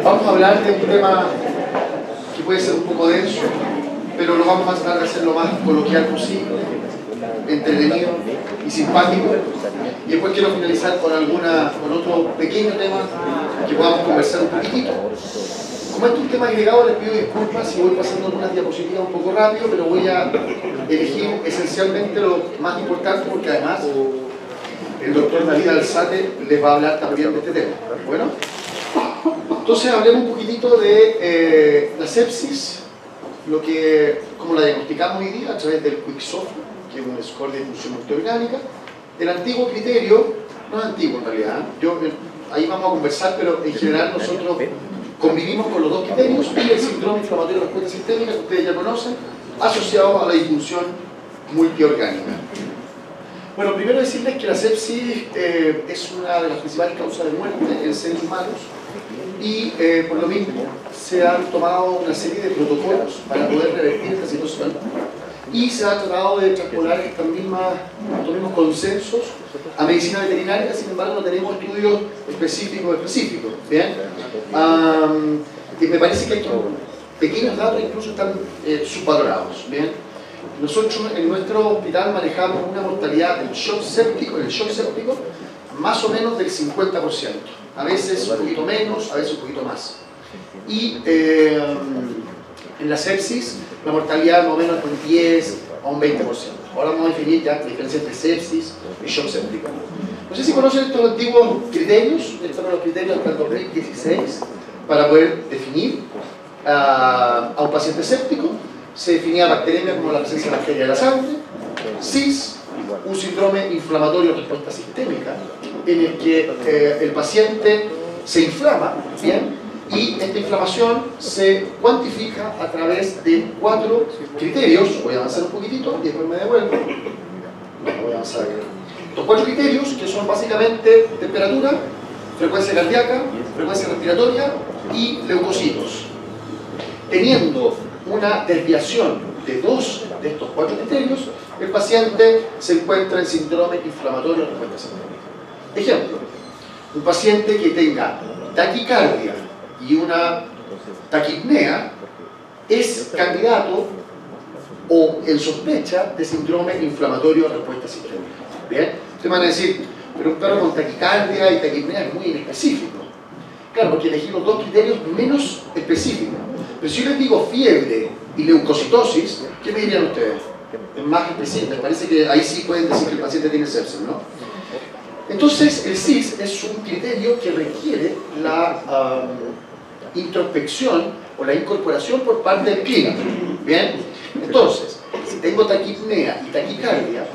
Vamos a hablar de un tema que puede ser un poco denso, pero lo vamos a tratar de hacer lo más coloquial posible, entretenido y simpático. Y después quiero finalizar con otro pequeño tema que podamos conversar un poquitito. Como este es un tema agregado, les pido disculpas si voy pasando algunas diapositivas un poco rápido, pero voy a elegir esencialmente lo más importante, porque además el doctor David Alzate les va a hablar también de este tema. Bueno, entonces hablemos un poquitito de la sepsis, como la diagnosticamos hoy día a través del QuickSOFA, que es un score de función multiorgánica. El antiguo criterio, no es antiguo en realidad, ahí vamos a conversar, pero en general nosotros convivimos con los dos criterios y el síndrome inflamatorio de respuesta sistémica, que ustedes ya conocen, asociado a la disfunción multiorgánica. Bueno, primero decirles que la sepsis es una de las principales causas de muerte en seres humanos y por lo mismo se han tomado una serie de protocolos para poder revertir esta situación y se ha tratado de traspolar estos mismos consensos a medicina veterinaria. Sin embargo, no tenemos estudios específicos. ¿Bien? Y me parece que estos pequeños datos incluso están subvalorados. ¿Bien? Nosotros en nuestro hospital manejamos una mortalidad del shock séptico, más o menos del 50%. A veces un poquito menos, a veces un poquito más. Y en la sepsis, la mortalidad más o menos de un 10 a un 20%. Ahora vamos a definir ya la diferencia entre sepsis y shock séptico. No sé si conocen estos antiguos criterios. Estos son los criterios hasta el 2016 para poder definir a un paciente séptico. Se definía bacteriemia como la presencia de bacteria de la sangre, CIS, un síndrome inflamatorio de respuesta sistémica, en el que el paciente se inflama, ¿bien? Y esta inflamación se cuantifica a través de 4 criterios. Voy a avanzar un poquitito y después me devuelvo. No, voy a avanzar acá. Estos 4 criterios, que son básicamente temperatura, frecuencia cardíaca, frecuencia respiratoria y leucocitos. Teniendo una desviación de 2 de estos 4 criterios, el paciente se encuentra en síndrome inflamatorio de respuesta sistémica. Ejemplo, un paciente que tenga taquicardia y una taquipnea es candidato o en sospecha de síndrome inflamatorio de respuesta sistémica. ¿Bien? Ustedes van a decir, pero un perro con taquicardia y taquipnea es muy inespecífico. Claro, porque elegí los 2 criterios menos específicos. Pero si yo les digo fiebre y leucocitosis, ¿qué me dirían ustedes? Es más específico. Me parece que ahí sí pueden decir que el paciente tiene sepsis, ¿no? Entonces, el CIS es un criterio que requiere la introspección o la incorporación por parte del clínico. ¿Bien? Entonces, si tengo taquipnea y taquicardia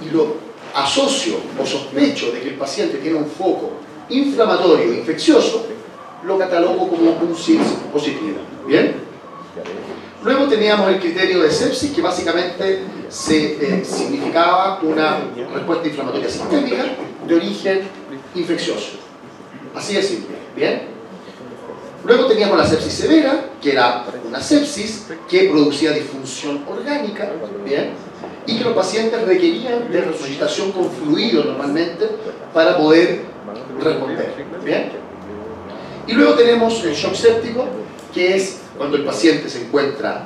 y lo asocio o sospecho de que el paciente tiene un foco inflamatorio infeccioso, lo catalogo como un CIS positivo. ¿Bien? Luego teníamos el criterio de sepsis, que básicamente significaba una respuesta inflamatoria sistémica de origen infeccioso. Así de simple. ¿Bien? Luego teníamos la sepsis severa, que era una sepsis que producía disfunción orgánica, ¿bien? Y que los pacientes requerían de resucitación con fluido normalmente para poder responder. ¿Bien? Y luego tenemos el shock séptico, que es cuando el paciente se encuentra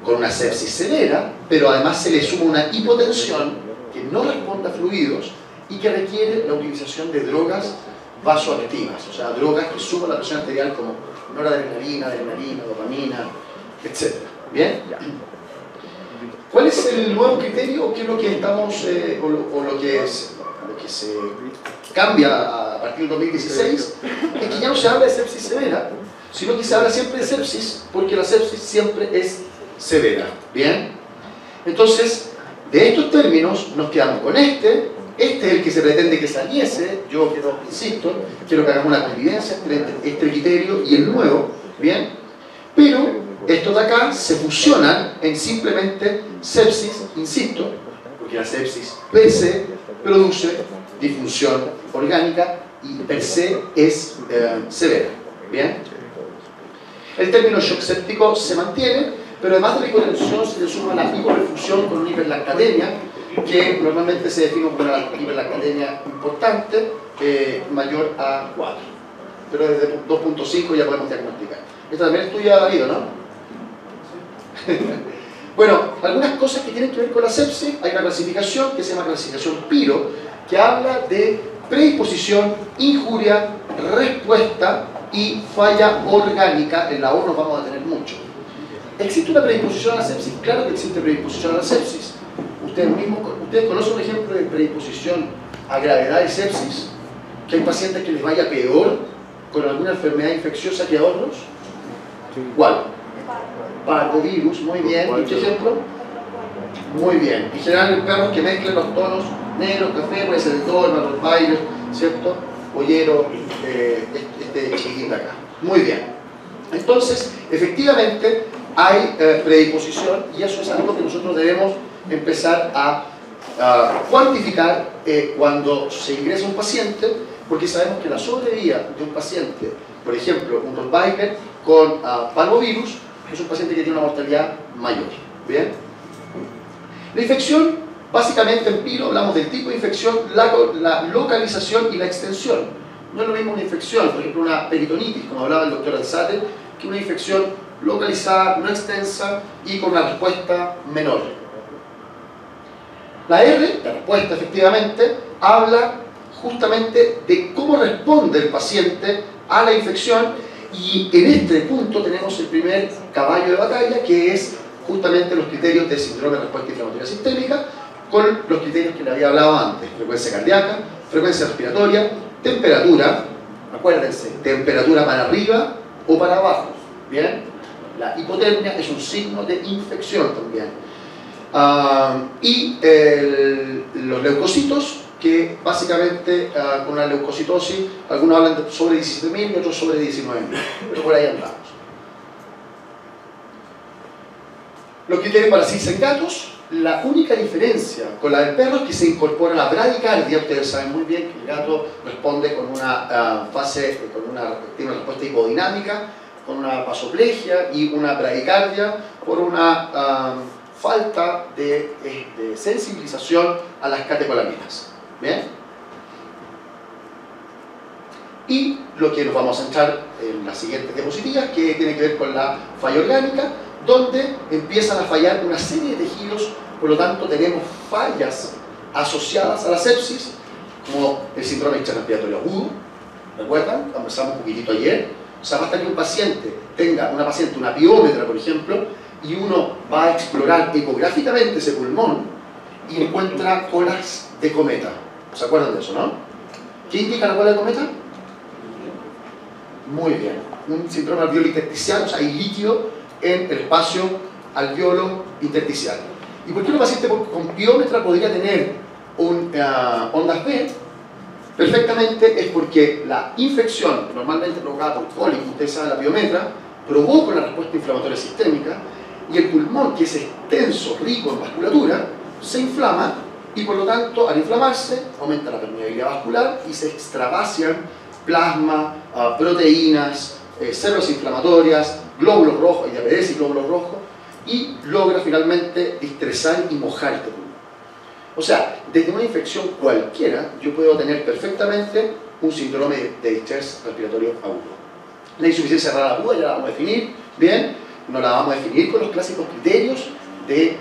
con una sepsis severa, pero además se le suma una hipotensión que no responde a fluidos y que requiere la utilización de drogas vasoactivas, o sea, drogas que suban la presión arterial como noradrenalina, adrenalina, dopamina, etc. ¿Bien? ¿Cuál es el nuevo criterio? ¿Qué es lo que estamos, lo que se cambia a partir del 2016? Es que ya no se habla de sepsis severa, sino que se habla siempre de sepsis, porque la sepsis siempre es severa. ¿Bien? Entonces, de estos términos nos quedamos con este es el que se pretende que saliese. Yo insisto, quiero que hagamos una convivencia entre este criterio y el nuevo. ¿Bien? Pero estos de acá se fusionan en simplemente sepsis, insisto, porque la sepsis per se produce disfunción orgánica y per se es severa. ¿Bien? El término shock séptico se mantiene, pero además de la hipotensión se le suma la hipoperfusión con una hiperlactatemia, que normalmente se define como una hiperlactatemia importante, mayor a 4. pero desde 2.5 ya podemos diagnosticar. Esta también es tuya, David, ¿no? Bueno, algunas cosas que tienen que ver con la sepsis. Hay una clasificación que se llama clasificación PIRO, que habla de predisposición, injuria, respuesta y falla orgánica. En la O nos vamos a tener mucho. ¿Existe una predisposición a la sepsis? Claro que existe predisposición a la sepsis. ¿Ustedes conocen un ejemplo de predisposición a gravedad y sepsis? ¿Que hay pacientes que les vaya peor con alguna enfermedad infecciosa que a otros? ¿Cuál? Parvovirus, muy bien. ¿Y qué ejemplo? Muy bien. En general, en perros que mezclan los tonos negros, café, puede ser el Doberman, los Rottweiler, ¿cierto? Pollero, este chiquitín de acá. Muy bien. Entonces, efectivamente, hay predisposición y eso es algo que nosotros debemos empezar a cuantificar cuando se ingresa un paciente, porque sabemos que la sobrevida de un paciente, por ejemplo, un Rottweiler con parvovirus, es un paciente que tiene una mortalidad mayor. ¿Bien? La infección, básicamente en PIRO hablamos del tipo de infección, la localización y la extensión. No es lo mismo una infección, por ejemplo una peritonitis, como hablaba el doctor Alzate, que una infección localizada, no extensa y con una respuesta menor. La R, la respuesta efectivamente, habla justamente de cómo responde el paciente a la infección y en este punto tenemos el primer caballo de batalla, que es justamente los criterios de síndrome de respuesta inflamatoria sistémica con los criterios que le había hablado antes: frecuencia cardíaca, frecuencia respiratoria, temperatura, acuérdense, temperatura para arriba o para abajo, ¿bien? La hipotermia es un signo de infección también. Y los leucocitos, que básicamente con una leucocitosis, algunos hablan de sobre 17.000 y otros sobre 19.000, pero por ahí andamos. Los criterios para CIS en gatos, la única diferencia con la del perro es que se incorpora la bradicardia. Ustedes saben muy bien que el gato responde con una tiene una respuesta hipodinámica, con una vasoplegia y una bradicardia por una falta de sensibilización a las catecolaminas. ¿Bien? Y lo que nos vamos a centrar en las siguientes diapositivas, que tiene que ver con la falla orgánica, donde empiezan a fallar una serie de tejidos, por lo tanto tenemos fallas asociadas a la sepsis, como el síndrome respiratorio agudo. ¿Recuerdan? Conversamos un poquitito ayer. O sea, basta que un paciente tenga, una piómetra, por ejemplo, y uno va a explorar ecográficamente ese pulmón y encuentra colas de cometa. ¿Se acuerdan de eso, no? ¿Qué indica la cola de cometa? Muy bien. Un síndrome alveolo intersticial, o sea, hay líquido en el espacio alveolo intersticial. ¿Y por qué un paciente con piómetra podría tener ondas B? Perfectamente es porque la infección, normalmente provocada por cólico, ustedes saben, la piometra, provoca una respuesta inflamatoria sistémica y el pulmón, que es extenso, rico en vasculatura, se inflama y por lo tanto, al inflamarse, aumenta la permeabilidad vascular y se extravasian plasma, proteínas, células inflamatorias, glóbulos rojos, y diabetes y glóbulos rojos, y logra finalmente distresar y mojar este pulmón. O sea, desde una infección cualquiera, yo puedo tener perfectamente un síndrome de distrés respiratorio agudo. La insuficiencia renal aguda ya la vamos a definir, bien, no la vamos a definir con los clásicos criterios de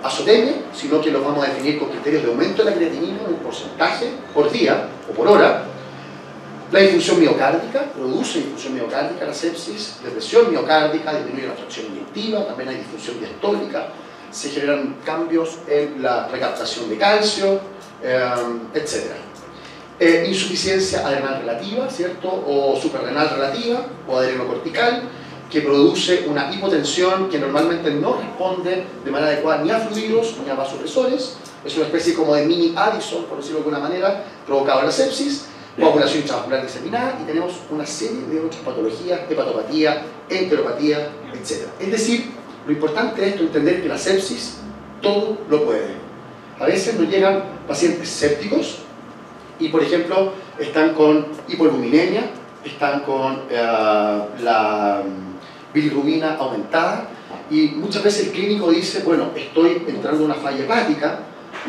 azotemia, sino que los vamos a definir con criterios de aumento de la creatinina en un porcentaje por día o por hora. La infusión miocárdica, produce infusión miocárdica, la sepsis, depresión miocárdica, disminuye la fracción inyectiva, también hay disfunción diastólica, se generan cambios en la recaptación de calcio, etc. Insuficiencia adrenal relativa, ¿cierto? O suprarrenal relativa, o adrenocortical, que produce una hipotensión que normalmente no responde de manera adecuada ni a fluidos ni a vasopresores. Es una especie como de mini Addison, por decirlo de alguna manera, provocado en la sepsis, coagulación intravascular diseminada, y tenemos una serie de otras patologías, hepatopatía, enteropatía, etc. Es decir, lo importante de esto es entender que la sepsis todo lo puede. A veces nos llegan pacientes sépticos y, por ejemplo, están con hipoalbuminemia, están con la bilirrubina aumentada, y muchas veces el clínico dice, bueno, estoy entrando en una falla hepática,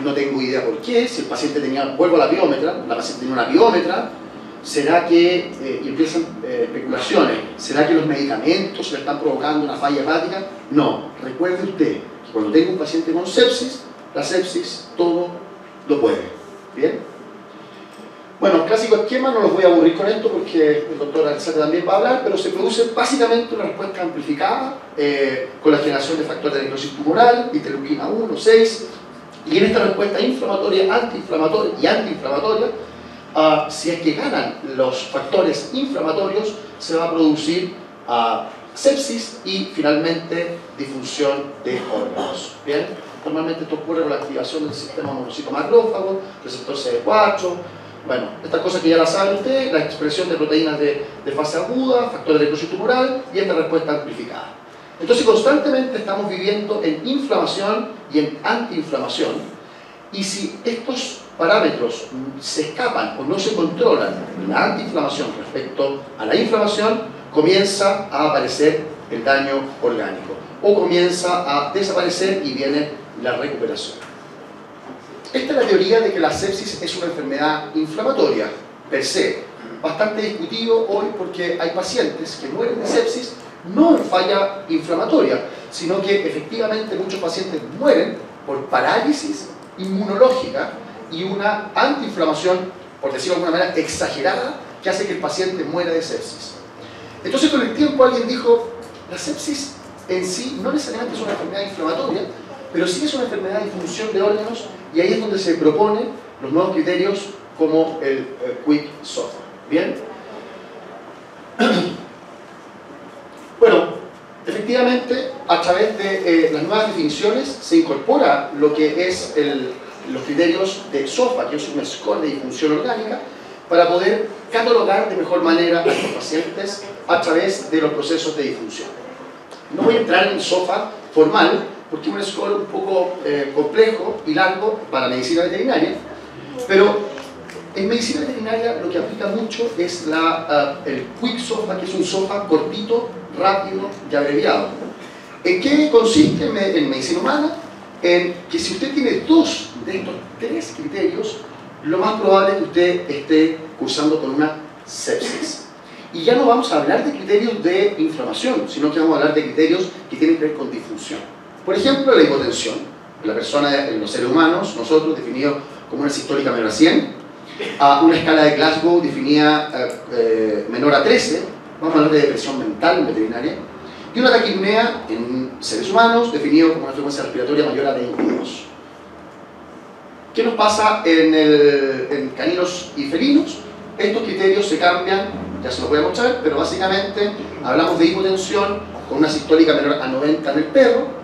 no tengo idea por qué, si el paciente tenía, vuelvo a la piómetra, la paciente tenía una piómetra, ¿Será que, y empiezan especulaciones, ¿será que los medicamentos le están provocando una falla hepática? No, recuerde usted que cuando tenga un paciente con sepsis, la sepsis todo lo puede. ¿Bien? Bueno, clásico esquema, no los voy a aburrir con esto porque el doctor Alzate también va a hablar, pero se produce básicamente una respuesta amplificada con la generación de factores de necrosis tumoral, interleuquina 1, 6, y en esta respuesta inflamatoria, antiinflamatoria y antiinflamatoria, si es que ganan los factores inflamatorios, se va a producir sepsis y finalmente disfunción de órganos. ¿Bien? Normalmente esto ocurre con la activación del sistema monocito macrófago, receptor CD4. Bueno, estas cosas que ya las saben ustedes, la expresión de proteínas de fase aguda, factores de necrosis tumoral y esta respuesta amplificada. Entonces constantemente estamos viviendo en inflamación y en antiinflamación, y si estos parámetros se escapan o no se controlan, la antiinflamación respecto a la inflamación, comienza a aparecer el daño orgánico o comienza a desaparecer y viene la recuperación. Esta es la teoría de que la sepsis es una enfermedad inflamatoria, per se. Bastante discutido hoy porque hay pacientes que mueren de sepsis no en falla inflamatoria, sino que efectivamente muchos pacientes mueren por parálisis inmunológica y una antiinflamación, por decirlo de alguna manera, exagerada, que hace que el paciente muera de sepsis. Entonces con el tiempo alguien dijo, la sepsis en sí no necesariamente es una enfermedad inflamatoria, pero sí es una enfermedad de disfunción de órganos, y ahí es donde se proponen los nuevos criterios como el Quick SOFA. ¿Bien? Bueno, efectivamente, a través de las nuevas definiciones se incorpora lo que es los criterios de SOFA, que es un score de disfunción orgánica, para poder catalogar de mejor manera a los pacientes a través de los procesos de disfunción. No voy a entrar en SOFA formal, porque es un score un poco complejo y largo para medicina veterinaria, pero en medicina veterinaria lo que aplica mucho es el Quick SOFA, que es un SOFA cortito, rápido y abreviado. ¿En qué consiste en medicina humana? En que si usted tiene dos de estos tres criterios, lo más probable es que usted esté cursando con una sepsis. Y ya no vamos a hablar de criterios de inflamación, sino que vamos a hablar de criterios que tienen que ver con disfunción. Por ejemplo, la hipotensión. La persona, en los seres humanos, nosotros, definido como una sistólica menor a 100, a una escala de Glasgow definida menor a 13, vamos a hablar de depresión mental en veterinaria, y una taquipnea en seres humanos, definido como una frecuencia respiratoria mayor a 22. ¿Qué nos pasa en caninos y felinos? Estos criterios se cambian, ya se los voy a mostrar, pero básicamente hablamos de hipotensión con una sistólica menor a 90 en el perro,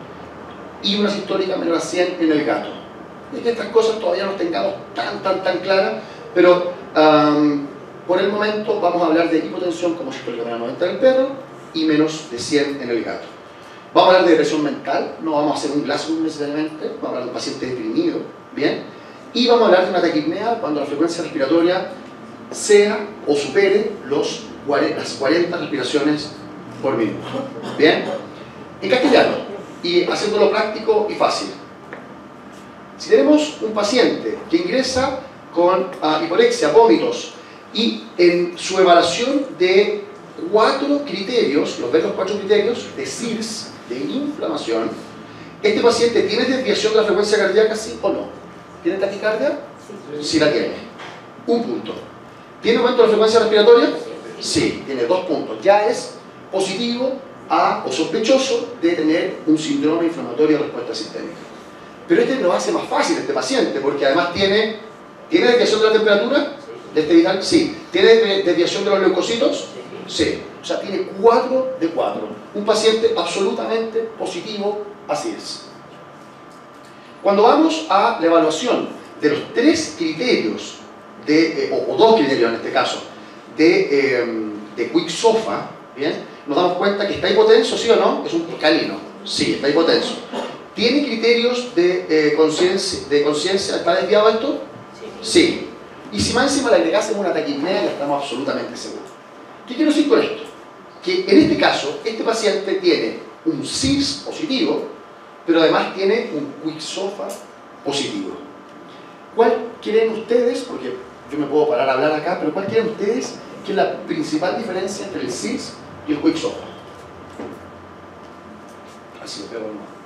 y una sistólica menor a 100 en el gato. Es que estas cosas todavía no tengamos tan claras, pero por el momento vamos a hablar de hipotensión como sistólica menor a 90 en el perro y menos de 100 en el gato. Vamos a hablar de depresión mental, no vamos a hacer un Glasgow necesariamente, vamos a hablar de un paciente deprimido, ¿bien? Y vamos a hablar de una taquipnea cuando la frecuencia respiratoria sea o supere las 40 respiraciones por minuto, ¿bien? En castellano, y haciéndolo práctico y fácil. Si tenemos un paciente que ingresa con hiporexia, vómitos, y en su evaluación de 4 criterios, los 4 criterios de SIRS, de inflamación, este paciente tiene desviación de la frecuencia cardíaca, ¿sí o no? ¿Tiene taquicardia? Sí la tiene. 1 punto. ¿Tiene aumento de la frecuencia respiratoria? Sí, tiene 2 puntos. Ya es positivo o sospechoso de tener un síndrome inflamatorio de respuesta sistémica. Pero este lo hace más fácil, este paciente, porque además tiene desviación de la temperatura de este vital, sí. ¿Tiene desviación de los leucocitos? Sí. O sea, tiene 4 de 4. Un paciente absolutamente positivo a SIRS. Cuando vamos a la evaluación de los 3 criterios, o 2 criterios en este caso, de Quick SOFA, ¿bien? Nos damos cuenta que está hipotenso, ¿sí o no? Es un canino. Sí, está hipotenso. ¿Tiene criterios de conciencia? ¿Está desviado esto? Sí. Y si más encima le agregásemos una taquipnea, ya estamos absolutamente seguros. ¿Qué quiero decir con esto? Que en este caso, este paciente tiene un SIRS positivo, pero además tiene un Quick SOFA positivo. ¿Cuál creen ustedes? Porque yo me puedo parar a hablar acá, pero ¿cuál creen ustedes que es la principal diferencia entre el SIRS y el Quick Sofa? Así lo pego, ¿no?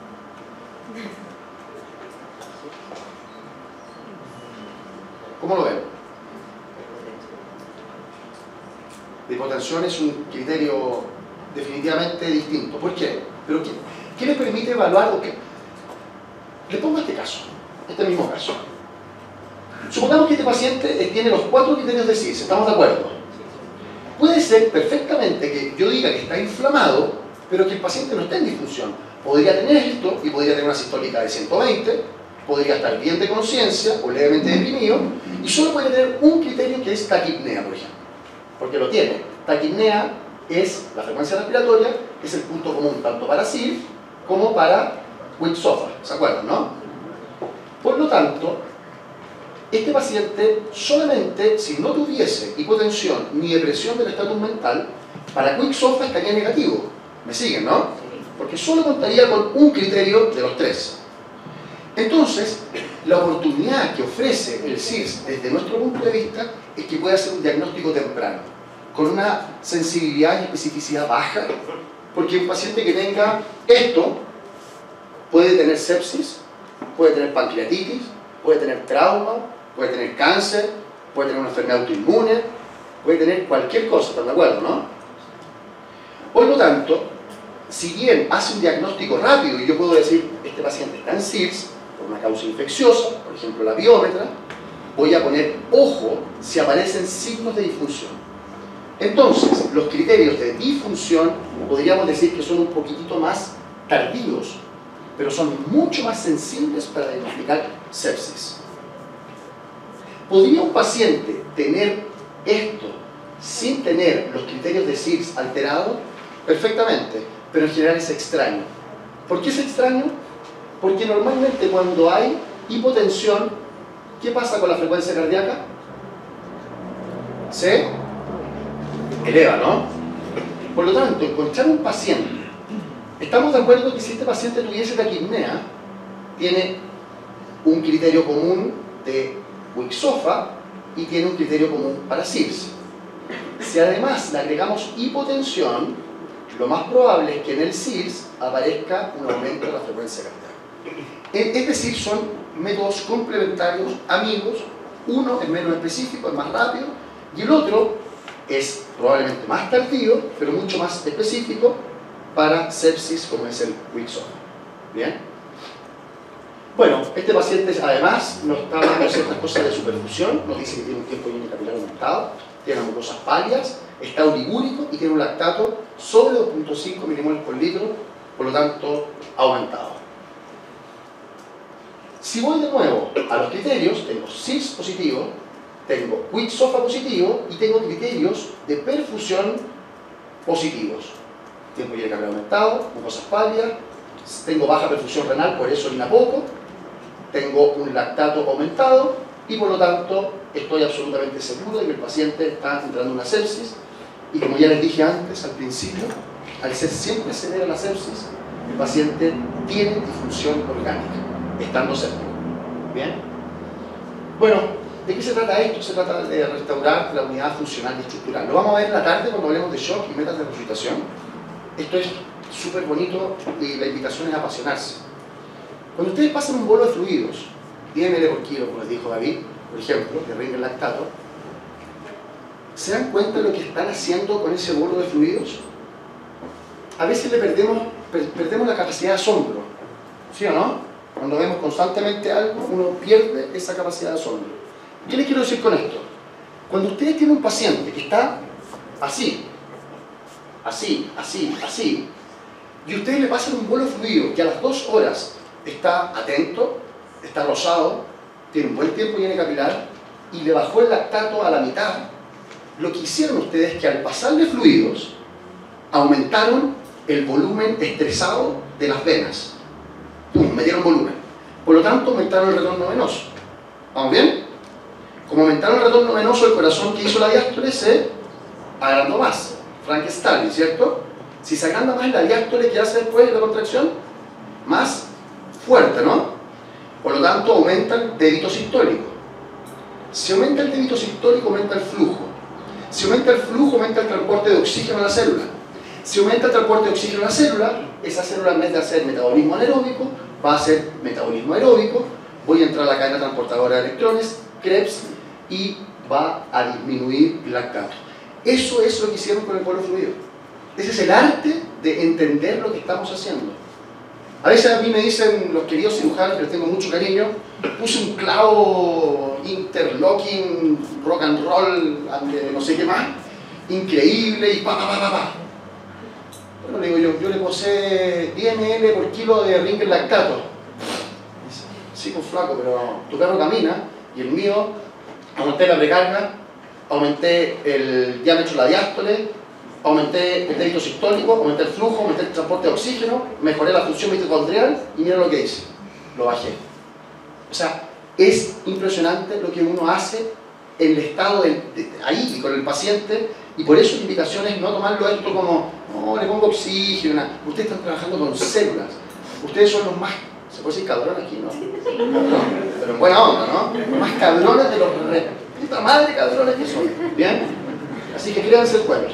¿Cómo lo ven? La hipotensión es un criterio definitivamente distinto. ¿Por qué? ¿Pero qué le permite evaluar o qué? Le pongo este caso, este mismo caso. Supongamos que este paciente tiene los 4 criterios de SIRS, ¿estamos de acuerdo? Puede ser perfectamente que yo diga que está inflamado, pero que el paciente no esté en disfunción. Podría tener esto y podría tener una sistólica de 120, podría estar bien de conciencia o levemente deprimido, y solo puede tener un criterio que es taquipnea, por ejemplo. Porque lo tiene. Taquipnea es la frecuencia respiratoria, que es el punto común tanto para SIRS como para Quick Sofa. ¿Se acuerdan, no? Por lo tanto, este paciente solamente, si no tuviese hipotensión ni depresión del estatus mental, para Quick Sofa estaría negativo. ¿Me siguen, no? Porque solo contaría con un criterio de los 3. Entonces, la oportunidad que ofrece el SIRS desde nuestro punto de vista es que pueda hacer un diagnóstico temprano, con una sensibilidad y especificidad baja, porque un paciente que tenga esto puede tener sepsis, puede tener pancreatitis, puede tener trauma, puede tener cáncer, puede tener una enfermedad autoinmune, puede tener cualquier cosa, ¿están de acuerdo, no? Por lo tanto, si bien hace un diagnóstico rápido y yo puedo decir, este paciente está en SIRS por una causa infecciosa, por ejemplo la biómetra, voy a poner ojo si aparecen signos de disfunción. Entonces, los criterios de disfunción podríamos decir que son un poquitito más tardíos, pero son mucho más sensibles para diagnosticar sepsis. ¿Podría un paciente tener esto sin tener los criterios de SIRS alterados? Perfectamente, pero en general es extraño. ¿Por qué es extraño? Porque normalmente cuando hay hipotensión, ¿qué pasa con la frecuencia cardíaca? Se eleva, ¿no? Por lo tanto, encontrar un paciente, estamos de acuerdo que si este paciente tuviese taquipnea, tiene un criterio común de Quick Sofa y tiene un criterio común para SIRS. Si además le agregamos hipotensión, lo más probable es que en el SIRS aparezca un aumento de la frecuencia cardíaca. Es decir, son métodos complementarios, amigos. Uno es menos específico, es más rápido, y el otro es probablemente más tardío, pero mucho más específico para sepsis, como es el Quick Sofa. ¿Bien? Bueno, este paciente además nos está dando ciertas cosas de superfusión, nos dice que tiene un tiempo unicapilar aumentado, tiene mucosas pálidas, está urigúrico y tiene un lactato sobre 2.5 milimoles por litro, por lo tanto aumentado. Si voy de nuevo a los criterios, tengo SIRS positivo, tengo Quick Sofa positivo y tengo criterios de perfusión positivos. Tiempo unicapilar aumentado, mucosas pálidas, tengo baja perfusión renal, por eso orina poco, tengo un lactato aumentado y por lo tanto estoy absolutamente seguro de que el paciente está entrando en una sepsis, y como ya les dije antes, al principio, al ser siempre severa la sepsis, el paciente tiene disfunción orgánica, estando séptico. ¿Bien? Bueno, ¿de qué se trata esto? Se trata de restaurar la unidad funcional y estructural. Lo vamos a ver en la tarde cuando hablemos de shock y metas de resucitación. Esto es súper bonito y la invitación es a apasionarse. Cuando ustedes pasan un bolo de fluidos, 10 ml por kilo, como les dijo David, por ejemplo, que rinde el lactato, ¿se dan cuenta de lo que están haciendo con ese bolo de fluidos? A veces le perdemos la capacidad de asombro, ¿sí o no? Cuando vemos constantemente algo, uno pierde esa capacidad de asombro. ¿Qué les quiero decir con esto? Cuando ustedes tienen un paciente que está así, así, así, así, y ustedes le pasan un bolo de fluido que a las 2 horas está atento, está rosado, tiene un buen tiempo higiene capilar y le bajó el lactato a la mitad, lo que hicieron ustedes es que al pasarle fluidos aumentaron el volumen estresado de las venas. ¡Pum! Metieron volumen. Por lo tanto, aumentaron el retorno venoso. ¿Vamos bien? Como aumentaron el retorno venoso, el corazón que hizo la diástole se agrandó más. Frankenstein, ¿cierto? Si se agranda más la diástole, ¿qué hace después la contracción? Más fuerte, ¿no? Por lo tanto, aumenta el débito sistólico. Si aumenta el débito sistólico, aumenta el flujo. Si aumenta el flujo, aumenta el transporte de oxígeno a la célula. Si aumenta el transporte de oxígeno a la célula, esa célula en vez de hacer metabolismo anaeróbico, va a hacer metabolismo aeróbico, voy a entrar a la cadena transportadora de electrones, Krebs, y va a disminuir el lactato. Eso es lo que hicieron con el polo fluido. Ese es el arte de entender lo que estamos haciendo. A veces a mí me dicen los queridos cirujanos, que les tengo mucho cariño, puse un clavo interlocking, rock and roll, no sé qué más, increíble y pa. Bueno, le digo yo le puse 10 ml por kilo de Ringer lactato. Dice, sí, pues flaco, pero tu perro camina y el mío, aumenté la precarga, aumenté el diámetro de la diástole, aumenté el débito sistólico, aumenté el flujo, aumenté el transporte de oxígeno, mejoré la función mitocondrial y mira lo que hice, lo bajé. O sea, es impresionante lo que uno hace en el estado ahí con el paciente, y por eso la invitación es no tomarlo esto como, no, le pongo oxígeno. Ustedes están trabajando con células, ustedes son los más, se puede decir cabrones aquí, ¿no? Cabrón, pero en buena onda, ¿no? Los más cabrones de los puta madre cabrones que son, ¿bien? Así que créanse el cuento.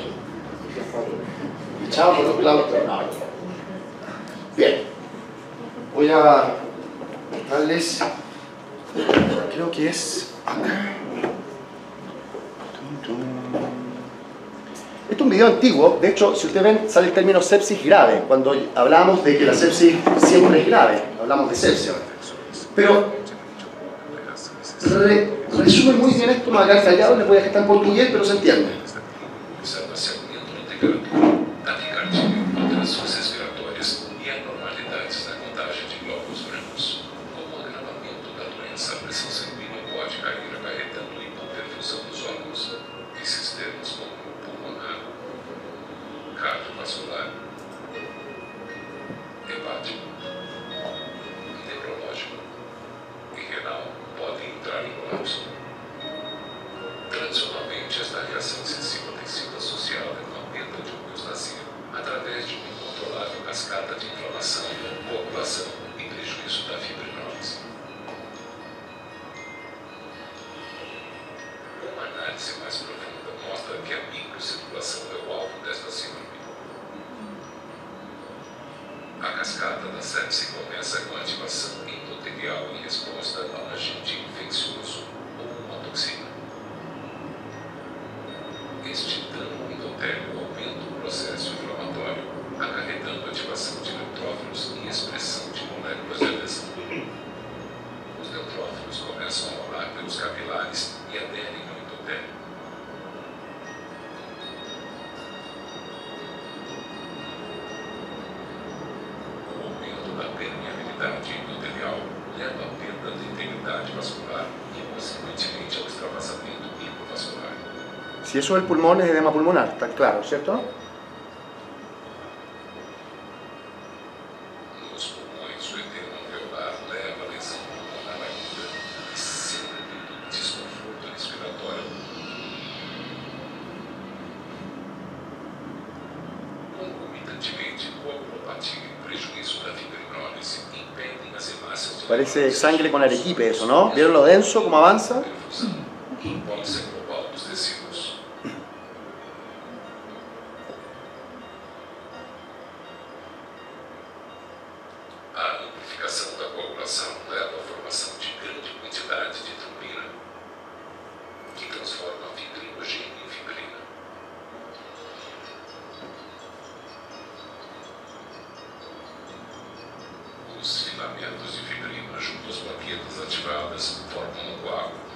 Y chao por los clavos. No. Bien, voy a darles, creo que es acá. Este es un video antiguo, de hecho, si ustedes ven, sale el término sepsis grave, cuando hablamos de que la sepsis siempre es grave, hablamos de sepsis ahora. Pero resume muy bien esto, me voy a quedar callado, les voy a dejar en portugués, pero se entiende. Tradicionalmente, esta reação excessiva tem sido associada com a perda de homeostasia através de uma incontrolável cascata de inflamação, coagulação e prejuízo da fibrinose. Uma análise mais profunda mostra que a microcirculação é o alvo desta síndrome. A cascata da sepse começa com a ativação endotelial em resposta a um agente infeccioso ou uma toxina. Este dano endotélio aumenta o processo inflamatório, acarretando a ativação de neutrófilos e expressão de moléculas de adesão. Os neutrófilos começam a rolar pelos capilares e aderem ao endotélio. O aumento da permeabilidade endotelial leva à perda de integridade vascular e, consequentemente, ao extravasamento microvascular. Si eso es el pulmón, es edema pulmonar, está claro, ¿cierto? Nos pulmões, o edema alveolar leva a lesão pulmonar aguda e sempre do desconforto respiratório. Concomitantemente, coagulopatia e prejuízo da fibrinólise impedem as hemácias de Parece sangre con arequipe eso, ¿no? ¿Vieron lo denso, cómo avanza? perfusão, que pode ser global dos tecidos. A amplificação da coagulação leva à formação de grande quantidade de trombina, que transforma a fibrinogênio em fibrina. Os filamentos de fibrina junto às plaquetas ativadas formam um coágulo.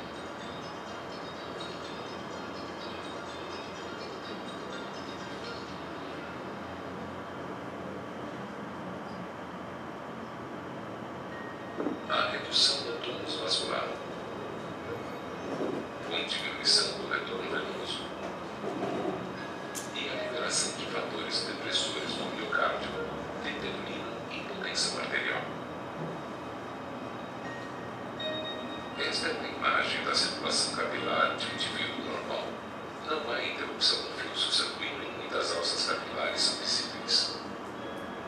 A redução do tônus vascular, com diminuição do retorno venoso, e a liberação de fatores depressores do miocárdio, determinam impotência arterial. Esta é uma imagem da circulação capilar de um indivíduo normal. Não há interrupção no fluxo sanguíneo e muitas alças capilares são visíveis.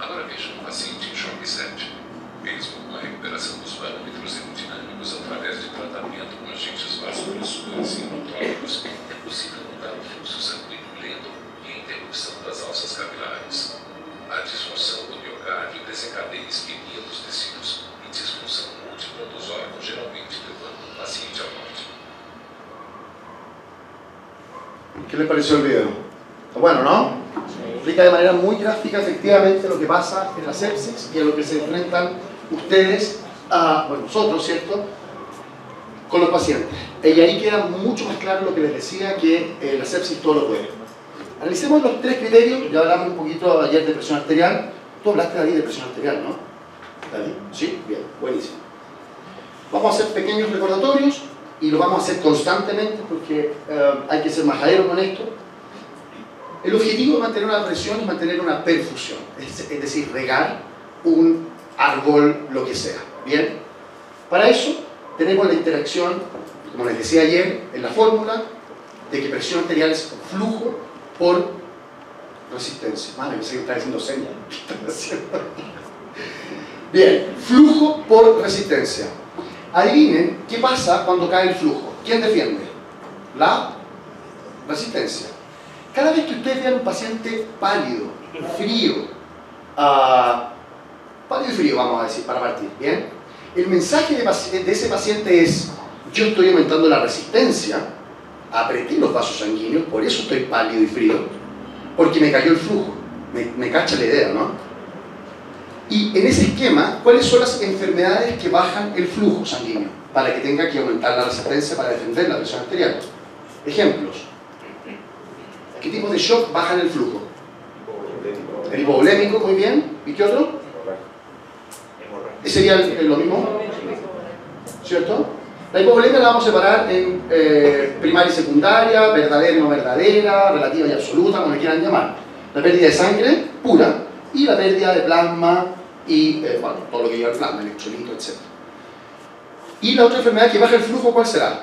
Agora veja um paciente em choque séptico, mesmo com a recuperação dos parâmetros hemodinâmicos através de tratamento com agentes vasodilatados. capilares. A disfunção do miocárdio desencadeia isquemia dos tecidos e disfunção múltipla dos órgãos, geralmente levando o paciente à morte. ¿Qué les pareció el video? Está bueno, ¿no? Explica de manera muy gráfica efectivamente lo que pasa en la sepsis y a lo que se enfrentan ustedes, bueno, nosotros, ¿cierto?, con los pacientes. Y ahí queda mucho más claro lo que les decía, que la sepsis todo lo puede. Analicemos los tres criterios. Ya hablamos un poquito ayer de presión arterial. Tú hablaste, David, de presión arterial, ¿no? ¿David? Sí, bien, buenísimo. Vamos a hacer pequeños recordatorios y lo vamos a hacer constantemente porque hay que ser majadero con esto. El objetivo de mantener una presión es mantener una perfusión, es decir, regar un árbol, lo que sea. Bien, para eso tenemos la interacción, como les decía ayer, en la fórmula, de que presión arterial es flujo por resistencia. Madre, pensé que estaba diciendo señas. Bien, flujo por resistencia. Adivinen qué pasa cuando cae el flujo. ¿Quién defiende? La resistencia. Cada vez que ustedes vean un paciente pálido, frío, pálido y frío, vamos a decir, para partir, ¿bien? El mensaje de ese paciente es: yo estoy aumentando la resistencia, apreté los vasos sanguíneos, por eso estoy pálido y frío, porque me cayó el flujo. Me cacha la idea, ¿no? Y en ese esquema, ¿cuáles son las enfermedades que bajan el flujo sanguíneo para que tenga que aumentar la resistencia para defender la presión arterial? Ejemplos. ¿Qué tipos de shock bajan el flujo? El hipovolémico, muy bien. ¿Y qué otro? ¿Ese sería lo mismo? ¿Cierto? La hipovolemia la vamos a separar en primaria y secundaria, verdadera y no verdadera, relativa y absoluta, como le quieran llamar. La pérdida de sangre pura y la pérdida de plasma y bueno, todo lo que lleva el plasma, electrolito, etc. ¿Y la otra enfermedad que baja el flujo cuál será?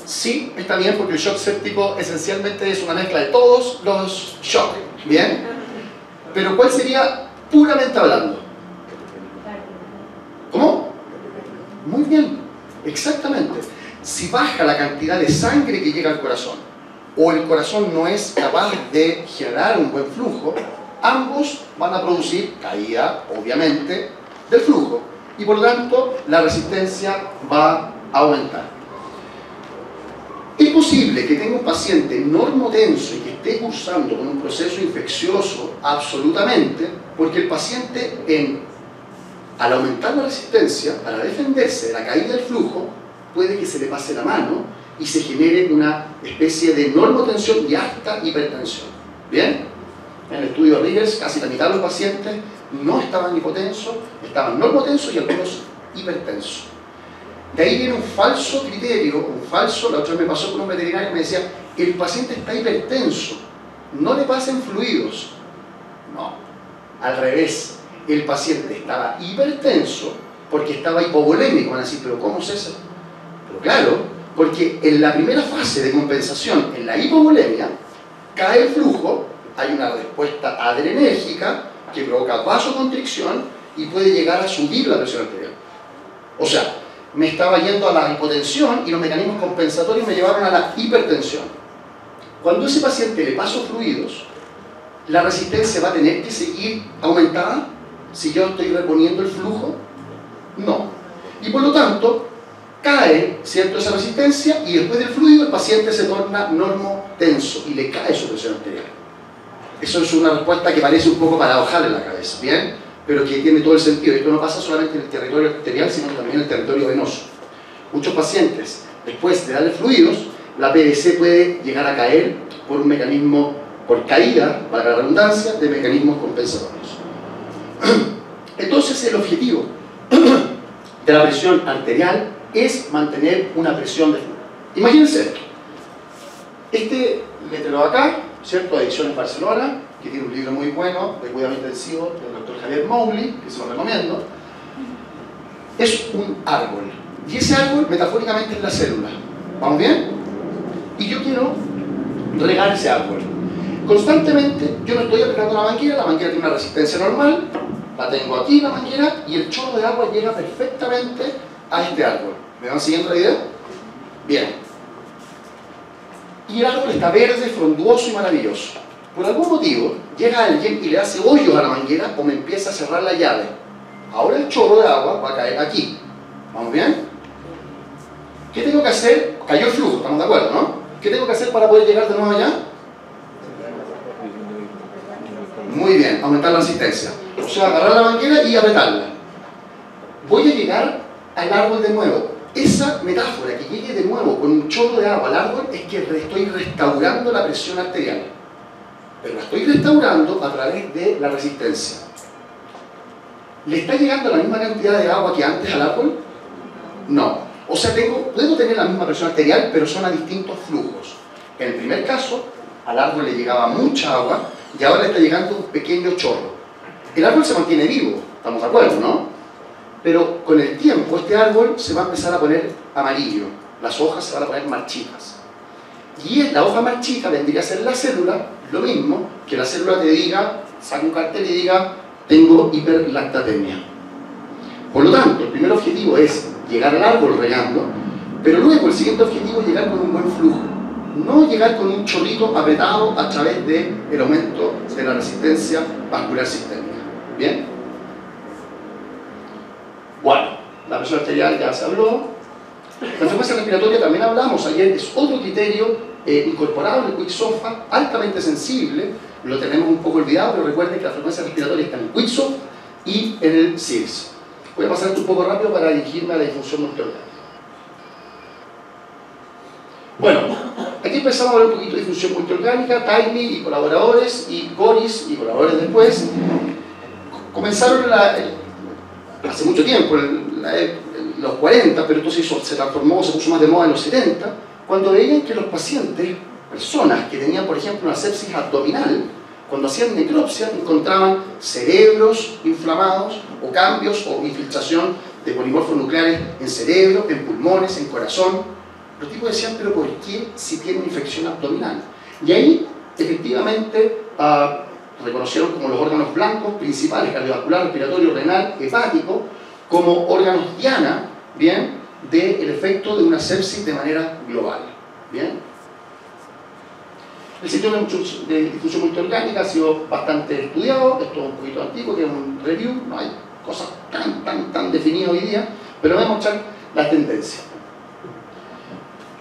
Sí, está bien, porque el shock séptico esencialmente es una mezcla de todos los shocks, ¿bien? Pero ¿cuál sería puramente hablando? ¿Cómo? Muy bien, exactamente. Si baja la cantidad de sangre que llega al corazón o el corazón no es capaz de generar un buen flujo, ambos van a producir caída, obviamente, del flujo y por lo tanto la resistencia va a aumentar. Es posible que tenga un paciente normotenso y que esté cursando con un proceso infeccioso, absolutamente, porque el paciente, al aumentar la resistencia, para defenderse de la caída del flujo, puede que se le pase la mano y se genere una especie de normotensión y hasta hipertensión. ¿Bien? En el estudio de Rivers, casi la mitad de los pacientes no estaban hipotensos, estaban normotensos y algunos hipertensos. De ahí viene un falso criterio, la otra vez me pasó con un veterinario que me decía: el paciente está hipertenso, no le pasen fluidos. No, al revés, el paciente estaba hipertenso porque estaba hipovolémico. Van a decir, ¿pero cómo es eso? Pero claro, porque en la primera fase de compensación, en la hipovolemia, cae el flujo, hay una respuesta adrenérgica que provoca vasoconstricción y puede llegar a subir la presión arterial. O sea, me estaba yendo a la hipotensión y los mecanismos compensatorios me llevaron a la hipertensión. Cuando a ese paciente le paso fluidos, ¿la resistencia va a tener que seguir aumentada si yo estoy reponiendo el flujo? No. Y por lo tanto, cae, ¿cierto?, esa resistencia y después del fluido el paciente se torna normotenso y le cae su presión arterial. Eso es una respuesta que parece un poco paradojal en la cabeza, ¿bien? Pero que tiene todo el sentido. Esto no pasa solamente en el territorio arterial, sino también en el territorio venoso. Muchos pacientes, después de darle fluidos, la PVC puede llegar a caer por un mecanismo, por caída, para la redundancia, de mecanismos compensatorios. Entonces, el objetivo de la presión arterial es mantener una presión de flujo. Imagínense esto. Este letrero acá, ¿cierto?, de Ediciones Barcelona, que tiene un libro muy bueno de cuidado intensivo del doctor Javier Mowley, que se lo recomiendo, es un árbol. Y ese árbol, metafóricamente, es la célula. ¿Vamos bien? Y yo quiero regar ese árbol. Constantemente, yo no estoy aplicando la manguera tiene una resistencia normal, la tengo aquí, la manguera, y el chorro de agua llega perfectamente a este árbol. ¿Me van siguiendo la idea? Bien. Y el árbol está verde, frondoso y maravilloso. Por algún motivo, llega alguien y le hace hoyos a la manguera o me empieza a cerrar la llave. Ahora el chorro de agua va a caer aquí. ¿Vamos bien? ¿Qué tengo que hacer? Cayó el flujo, estamos de acuerdo, ¿no? ¿Qué tengo que hacer para poder llegar de nuevo allá? Muy bien, aumentar la resistencia. O sea, agarrar la manguera y apretarla. Voy a llegar al árbol de nuevo. Esa metáfora, que llegue de nuevo con un chorro de agua al árbol, es que estoy restaurando la presión arterial. Pero la estoy restaurando a través de la resistencia. ¿Le está llegando la misma cantidad de agua que antes al árbol? No. O sea, puedo tener la misma presión arterial, pero son a distintos flujos. En el primer caso, al árbol le llegaba mucha agua y ahora le está llegando un pequeño chorro. El árbol se mantiene vivo, estamos de acuerdo, ¿no? Pero con el tiempo este árbol se va a empezar a poner amarillo, las hojas se van a poner marchitas. Y la hoja marchita vendría a ser la célula, lo mismo que la célula te diga, saque un cartel y diga, tengo hiperlactatemia. Por lo tanto, el primer objetivo es llegar al árbol regando, pero luego el siguiente objetivo es llegar con un buen flujo. No llegar con un chorrito apretado a través del aumento de la resistencia vascular sistémica. ¿Bien? Bueno, la presión arterial ya se habló. La frecuencia respiratoria también hablamos ayer, es otro criterio incorporado en el Quick-SOFA, altamente sensible, lo tenemos un poco olvidado, pero recuerden que la frecuencia respiratoria está en el Quick-SOFA y en el SIRS. Voy a pasar esto un poco rápido para dirigirme a la difusión multiorgánica. Bueno, aquí empezamos a ver un poquito de difusión multiorgánica, Taimi y colaboradores, y Goris y colaboradores después. Comenzaron hace mucho tiempo, en los 40, pero entonces se transformó, se puso más de moda en los 70, cuando veían que los pacientes, personas que tenían, por ejemplo, una sepsis abdominal, cuando hacían necropsia encontraban cerebros inflamados o cambios o infiltración de polimorfos nucleares en cerebro, en pulmones, en corazón. Los tipos decían, pero ¿por qué si tienen infección abdominal? Y ahí, efectivamente, reconocieron como los órganos blancos principales, cardiovascular, respiratorio, renal, hepático, como órganos diana, ¿bien?, del efecto de una sepsis de manera global. ¿Bien? El sistema de difusión multiorgánica ha sido bastante estudiado, esto es un poquito antiguo, que es un review, no hay cosas tan definidas hoy día, pero voy a mostrar las tendencias.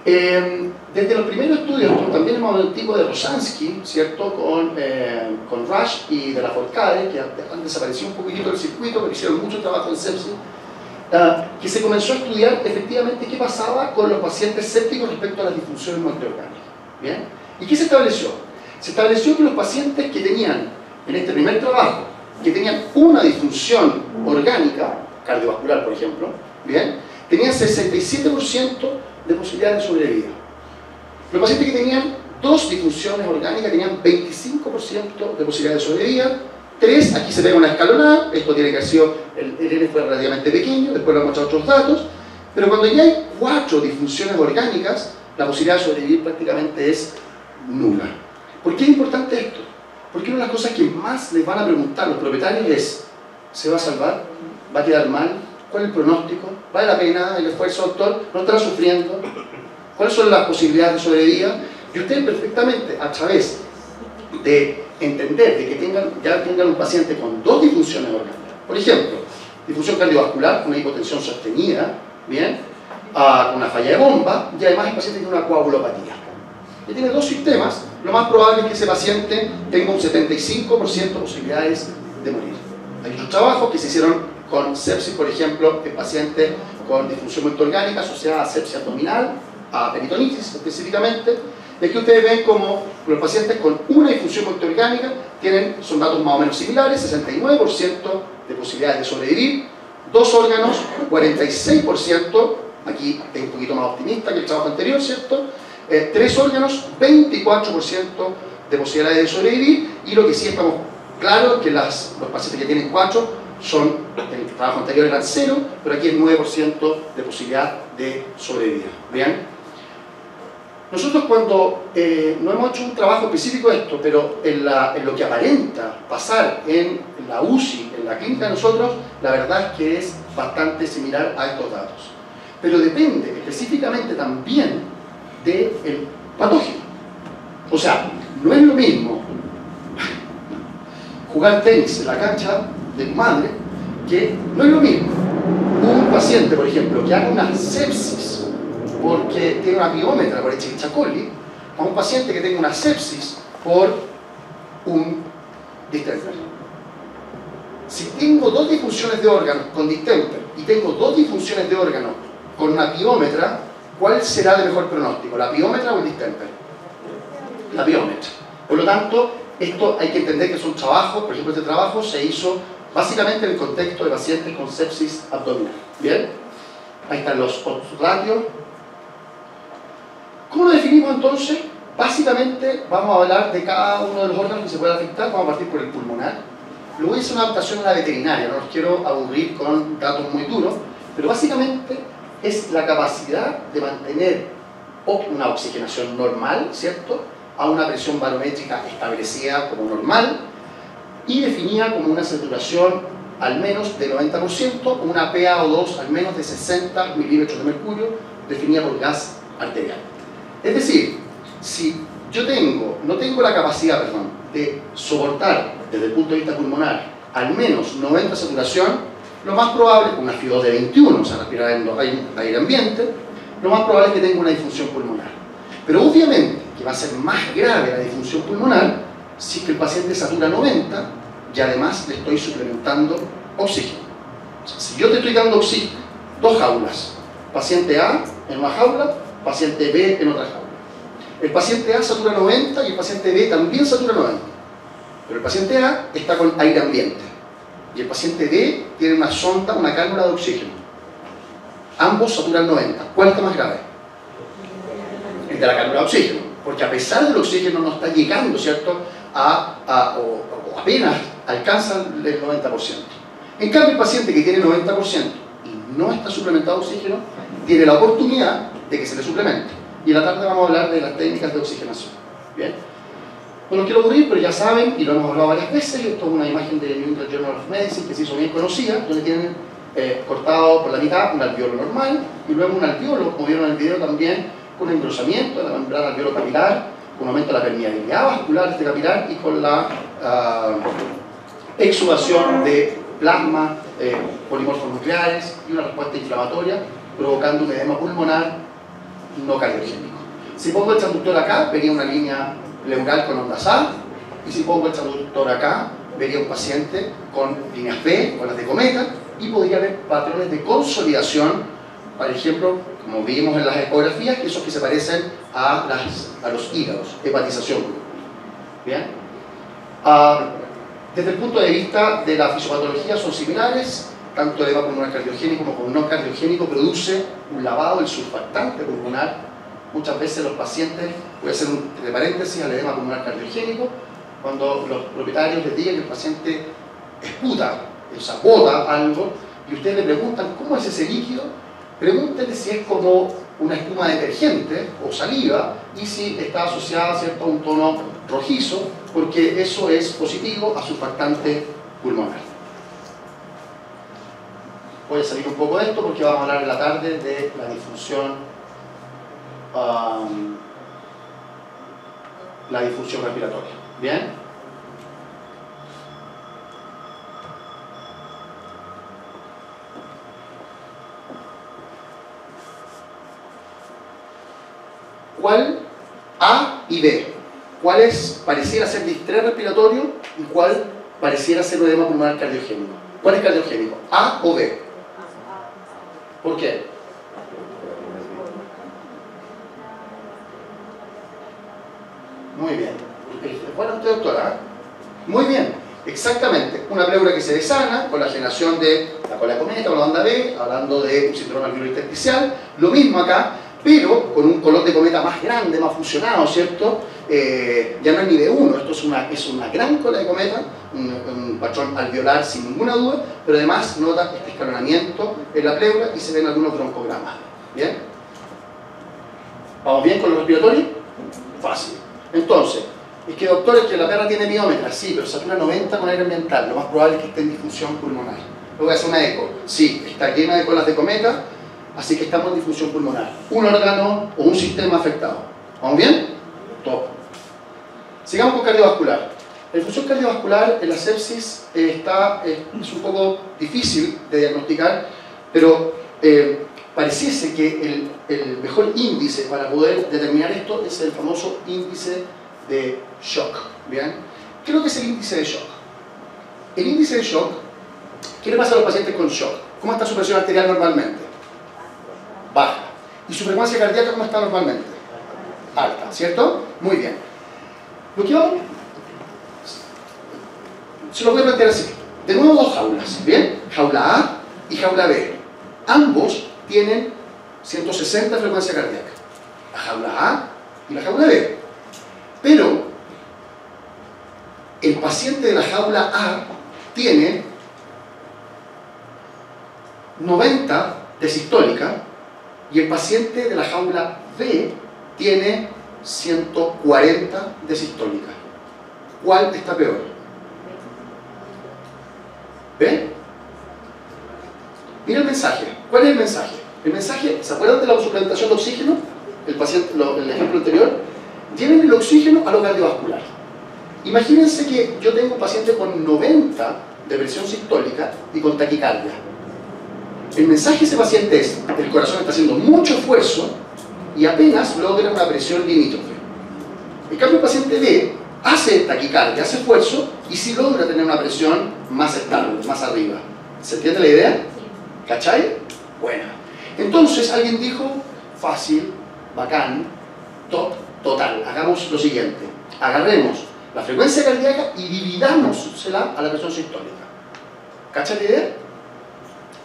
Desde los primeros estudios, también hemos hablado del tipo de Rosansky, ¿cierto?, con Rush y de la Forcade, que han desaparecido un poquitito del circuito, pero hicieron mucho trabajo en sepsis, que se comenzó a estudiar efectivamente qué pasaba con los pacientes sépticos respecto a las disfunciones multiorgánicas. ¿Bien? ¿Y qué se estableció? Se estableció que los pacientes que tenían, en este primer trabajo, que tenían una disfunción orgánica, cardiovascular por ejemplo, ¿bien?, tenían 67% de posibilidades de sobrevida. Los pacientes que tenían dos disfunciones orgánicas tenían 25% de posibilidades de sobrevida. 3, aquí se ve una escalonada, esto tiene que haber sido, el N fue relativamente pequeño, después lo hemos mostrado otros datos, pero cuando ya hay 4 disfunciones orgánicas, la posibilidad de sobrevivir prácticamente es nula. ¿Por qué es importante esto? Porque una de las cosas que más les van a preguntar los propietarios es, ¿se va a salvar? ¿Va a quedar mal? ¿Cuál es el pronóstico? ¿Vale la pena el esfuerzo, doctor? ¿No estará sufriendo? ¿Cuáles son las posibilidades de sobrevida? Y ustedes perfectamente, a través de entender de que ya tengan un paciente con 2 disfunciones orgánicas, por ejemplo, disfunción cardiovascular, una hipotensión sostenida, ¿bien?, una falla de bomba, y además el paciente tiene una coagulopatía. Y tiene 2 sistemas, lo más probable es que ese paciente tenga un 75% de posibilidades de morir. Hay otros trabajos que se hicieron con sepsis, por ejemplo, en pacientes con disfunción multiorgánica asociada a sepsis abdominal, a peritonitis específicamente, y aquí ustedes ven como los pacientes con una disfunción multiorgánica son datos más o menos similares, 69% de posibilidades de sobrevivir, 2 órganos, 46%, aquí es un poquito más optimista que el trabajo anterior, ¿cierto? 3 órganos, 24% de posibilidades de sobrevivir, y lo que sí estamos claros es que los pacientes que tienen 4 en el trabajo anterior eran 0, pero aquí es 9% de posibilidad de sobrevivir. ¿Bien? Nosotros cuando no hemos hecho un trabajo específico de esto, pero en lo que aparenta pasar en la UCI, en la clínica de nosotros, la verdad es que es bastante similar a estos datos. Pero depende específicamente también del patógeno. O sea, no es lo mismo jugar tenis en la cancha de tu madre, que no es lo mismo. Un paciente, por ejemplo, que haga una sepsis porque tiene una piómetra por Escherichia coli, a un paciente que tenga una sepsis por un distemper. Si tengo dos disfunciones de órganos con distemper y tengo dos disfunciones de órganos con una piómetra, ¿cuál será de mejor pronóstico? ¿La piómetra o el distemper? La piómetra. Por lo tanto, esto hay que entender que es un trabajo, por ejemplo, este trabajo se hizo básicamente en el contexto de pacientes con sepsis abdominal. ¿Bien? Ahí están los ratios. ¿Cómo lo definimos entonces? Básicamente vamos a hablar de cada uno de los órganos que se puede afectar. Vamos a partir por el pulmonar. Luego hice una adaptación a la veterinaria, no los quiero aburrir con datos muy duros, pero básicamente es la capacidad de mantener una oxigenación normal, ¿cierto?, a una presión barométrica establecida como normal y definida como una saturación al menos de 90%, una PaO2 al menos de 60 milímetros de mercurio, definida por gas arterial. Es decir, si yo no tengo la capacidad, de soportar desde el punto de vista pulmonar al menos 90 saturación, lo más probable, con una FIO2 de 21, o sea, respirar en aire ambiente, lo más probable es que tenga una disfunción pulmonar. Pero obviamente que va a ser más grave la disfunción pulmonar si es que el paciente satura 90 y además le estoy suplementando oxígeno. O sea, si yo te estoy dando oxígeno, 2 jaulas, paciente A en una jaula, paciente B en otra jaula. El paciente A satura 90 y el paciente B también satura 90. Pero el paciente A está con aire ambiente y el paciente B tiene una sonda, una cánula de oxígeno. Ambos saturan 90. ¿Cuál está más grave? El de la cánula de oxígeno, porque a pesar del oxígeno no está llegando, ¿cierto?, o apenas alcanza el 90%. En cambio, el paciente que tiene 90% y no está suplementado de oxígeno, tiene la oportunidad de que se le suplemente. Y en la tarde vamos a hablar de las técnicas de oxigenación. ¿Bien? No los quiero aburrir, pero ya saben, y lo hemos hablado varias veces, esto es una imagen de New England Journal of Medicine que se hizo bien conocida, donde tienen cortado por la mitad un alveolo normal y luego un alveolo, como vieron en el video también, con un engrosamiento de la membrana alveolo capilar, con aumento de la permeabilidad vascular de este capilar y con la exudación de plasma, polimorfos nucleares y una respuesta inflamatoria, provocando un edema pulmonar no cardiogénico. Si pongo el transductor acá, vería una línea pleural con ondas A, y si pongo el transductor acá, vería un paciente con líneas B, con las de cometa, y podría haber patrones de consolidación, por ejemplo, como vimos en las ecografías, esos que se parecen a los hígados, hepatización. ¿Bien? Desde el punto de vista de la fisiopatología son similares, tanto el edema pulmonar cardiogénico como no cardiogénico produce un lavado del surfactante pulmonar. Muchas veces los pacientes, voy a hacer entre paréntesis al edema pulmonar cardiogénico, cuando los propietarios les digan que el paciente esputa, o sea, bota algo, y ustedes le preguntan cómo es ese líquido, pregúntenle si es como una espuma detergente o saliva y si está asociada, ¿cierto?, a un tono rojizo, porque eso es positivo a surfactante pulmonar. Voy a salir un poco de esto porque vamos a hablar en la tarde de la disfunción respiratoria. ¿Bien? ¿Cuál A y B? ¿Cuál pareciera ser distrés respiratorio y cuál pareciera ser un edema pulmonar cardiogénico? ¿Cuál es cardiogénico? ¿A o B? ¿Por qué? Muy bien. Bueno, usted, doctora. Muy bien. Exactamente. Una pleura que se desana con la generación de la cola de cometa o la onda B, hablando de un síndrome alveolar intersticial. Lo mismo acá, pero con un colón de cometa más grande, más fusionado, ¿cierto? Ya no es ni de uno, esto es una gran cola de cometa, un patrón alveolar sin ninguna duda, pero además nota este escalonamiento en la pleura y se ven algunos broncogramas. ¿Bien? ¿Vamos bien con lo respiratorio? Fácil. Entonces, es que doctor, es que la perra tiene piómetra, sí, pero satura 90 con aire ambiental, lo más probable es que esté en disfunción pulmonar. Luego voy a hacer una eco, sí, está llena de colas de cometa, así que estamos en disfunción pulmonar. Un órgano o un sistema afectado. ¿Vamos bien? Top. Sigamos con cardiovascular. La infusión cardiovascular en la sepsis es un poco difícil de diagnosticar, pero pareciese que el mejor índice para poder determinar esto es el famoso índice de shock. ¿Bien? ¿Qué es lo que es el índice de shock? El índice de shock, ¿qué le pasa a los pacientes con shock? ¿Cómo está su presión arterial normalmente? Baja. ¿Y su frecuencia cardíaca cómo está normalmente? Alta, ¿cierto? Muy bien. Lo que vamos, se lo voy a plantear así. De nuevo dos jaulas, ¿bien? Jaula A y jaula B. Ambos tienen 160 de frecuencia cardíaca. La jaula A y la jaula B. Pero el paciente de la jaula A tiene 90 de sistólica y el paciente de la jaula B tiene 140 de sistólica. ¿Cuál está peor? ¿Ven? Mira el mensaje. ¿Cuál es el mensaje? El mensaje, ¿se acuerdan de la suplementación de oxígeno? El ejemplo anterior. Lleven el oxígeno a lo cardiovascular. Imagínense que yo tengo un paciente con 90 de presión sistólica y con taquicardia. El mensaje de ese paciente es: el corazón está haciendo mucho esfuerzo y apenas logra una presión limítrofe. En cambio, el paciente B hace taquicardia, hace esfuerzo y sí logra tener una presión más estable, más arriba. ¿Se entiende la idea? ¿Cachai? Buena. Entonces alguien dijo: fácil, bacán, top, total. Hagamos lo siguiente: agarremos la frecuencia cardíaca y dividámosela a la presión sistólica. ¿Cachai la idea?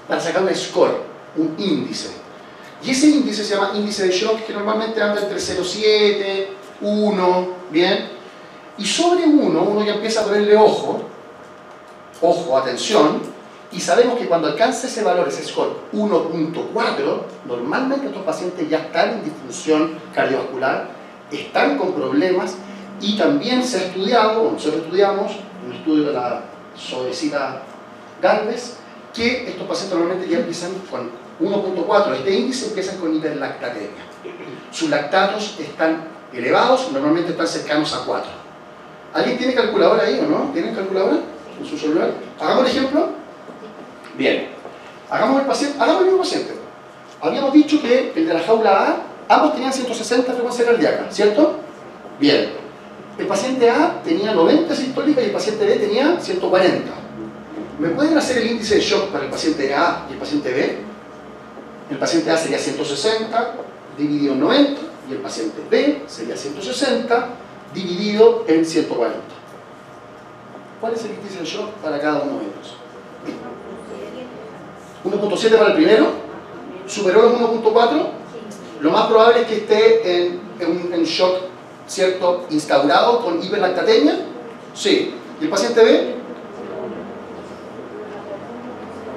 Para sacar un score, un índice. Y ese índice se llama índice de shock, que normalmente anda entre 0,7, 1, ¿bien? Y sobre 1, uno ya empieza a ponerle ojo, atención, y sabemos que cuando alcanza ese valor, ese score 1.4, normalmente estos pacientes ya están en disfunción cardiovascular, están con problemas, y también se ha estudiado, o nosotros estudiamos, un estudio de la suavecita Galvez, que estos pacientes normalmente ya empiezan con 1.4, este índice empiezan con hiperlactatemia. Sus lactatos están elevados, normalmente están cercanos a 4. ¿Alguien tiene calculadora ahí o no? ¿Tienen calculadora en su celular? ¿Hagamos el ejemplo? Bien. Hagamos el mismo paciente. Habíamos dicho que el de la jaula A, ambos tenían 160 de frecuencia cardíaca, ¿cierto? Bien. El paciente A tenía 90 sistólica y el paciente B tenía 140. ¿Me pueden hacer el índice de shock para el paciente A y el paciente B? El paciente A sería 160 dividido en 90 y el paciente B sería 160 dividido en 140. ¿Cuál es el índice de shock para cada uno de ellos? 1.7 para el primero, superior a 1.4. Lo más probable es que esté en shock, ¿cierto?, instaurado con hiperlactatemia. Sí. ¿Y el paciente B?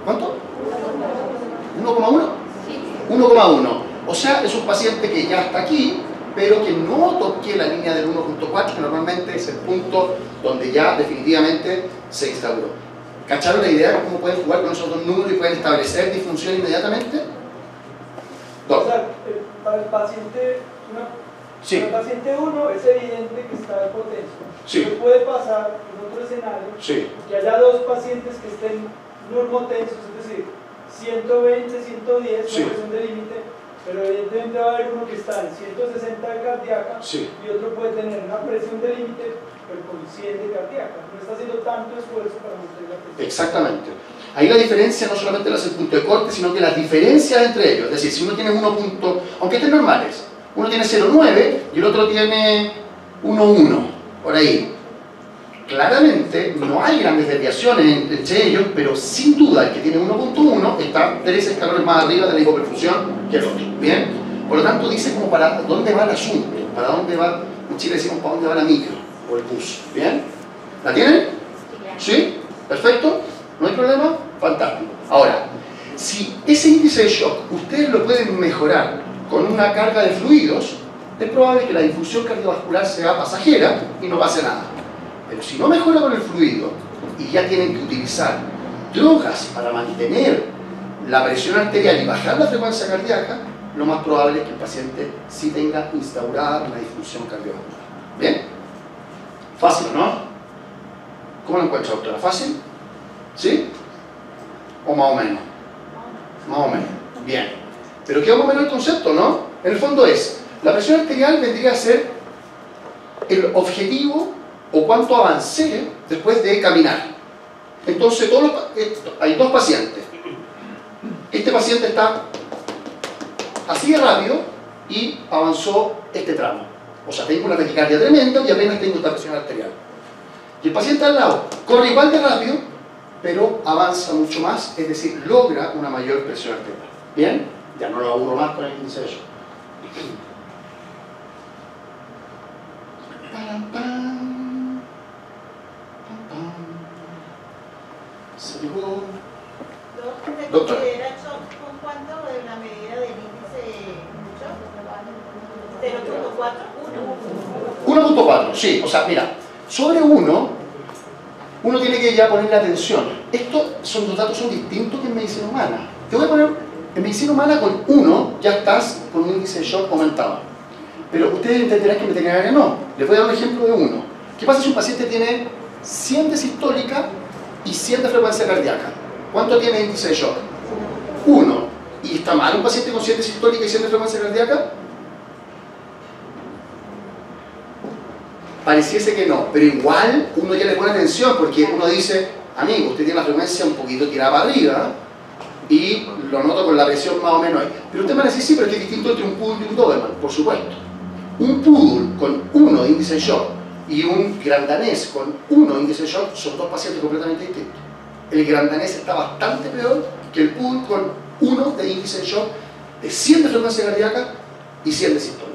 ¿Cuánto? ¿1,1? 1,1. O sea, es un paciente que ya está aquí, pero que no toque la línea del 1.4, que normalmente es el punto donde ya definitivamente se instauró. ¿Cacharon la idea de cómo pueden jugar con esos dos números y pueden establecer disfunción inmediatamente? O sea, para el paciente, sí. Para el paciente 1 es evidente que está hipotenso. Sí. Pero puede pasar en otro escenario, sí, que haya dos pacientes que estén normotensos, es decir, 120, 110, sí, presión de límite, pero evidentemente va a haber uno que está en 160 de cardíaca, sí, y otro puede tener una presión de límite, pero con 100 de cardíaca. No está haciendo tanto esfuerzo para mantener la presión. Exactamente. Ahí la diferencia no solamente es el punto de corte, sino que las diferencias entre ellos. Es decir, si uno tiene 1 punto, aunque estén normales, uno tiene 0,9 y el otro tiene 1,1, por ahí. Claramente no hay grandes desviaciones entre ellos, pero sin duda el que tiene 1.1 está 3 escalones más arriba de la hipoperfusión que el otro. ¿Bien? Por lo tanto, dice como para dónde va el asunto, para dónde va, en Chile decimos para dónde va la micro o el bus. ¿Bien? ¿La tienen? ¿Sí? ¿Perfecto? ¿No hay problema? Fantástico. Ahora, si ese índice de shock ustedes lo pueden mejorar con una carga de fluidos, es probable que la difusión cardiovascular sea pasajera y no pase nada. Pero si no mejora con el fluido y ya tienen que utilizar drogas para mantener la presión arterial y bajar la frecuencia cardíaca, lo más probable es que el paciente sí tenga instaurada una disfunción cardiovascular. ¿Bien? Fácil, ¿no? ¿Cómo lo encuentra, doctora? ¿Fácil? ¿Sí? ¿O más o menos? Más o menos. Bien. Pero queda más o menos el concepto, ¿no? En el fondo es, la presión arterial vendría a ser el objetivo o cuánto avancé después de caminar. Entonces, hay dos pacientes. Este paciente está así de rápido y avanzó este tramo. O sea, tengo una taquicardia tremenda y apenas tengo esta presión arterial. Y el paciente al lado corre igual de rápido, pero avanza mucho más, es decir, logra una mayor presión arterial. ¿Bien? Ya no lo aburro más con el índice de Sharp. Se llegó. Doctora. ¿Considera shock con cuánto de la medida del índice shock? 0.4? 1.4, sí. O sea, mira, sobre 1, uno tiene que ya ponerle atención. Estos dos datos son distintos que en medicina humana. Te voy a poner, en medicina humana con 1 ya estás con un índice de shock aumentado. Pero ustedes entenderán que en veterinaria no. Les voy a dar un ejemplo de 1. ¿Qué pasa si un paciente tiene 100 de sistólica y 100 de frecuencia cardíaca? ¿Cuánto tiene índice de shock? 1. ¿Y está mal un paciente con 100 de sistólica y 100 de frecuencia cardíaca? Pareciese que no, pero igual uno ya le pone atención porque uno dice, amigo, usted tiene la frecuencia un poquito tirada para arriba y lo noto con la presión más o menos ahí. Pero usted me va a decir, sí, pero es que es distinto entre un poodle y un doberman, por supuesto. Un poodle con 1 índice de shock y un gran danés con 1 índice de shock son dos pacientes completamente distintos. El gran danés está bastante peor que el poodle con 1 de índice de shock, de 100 de frecuencia cardíaca y 100 de sistólica.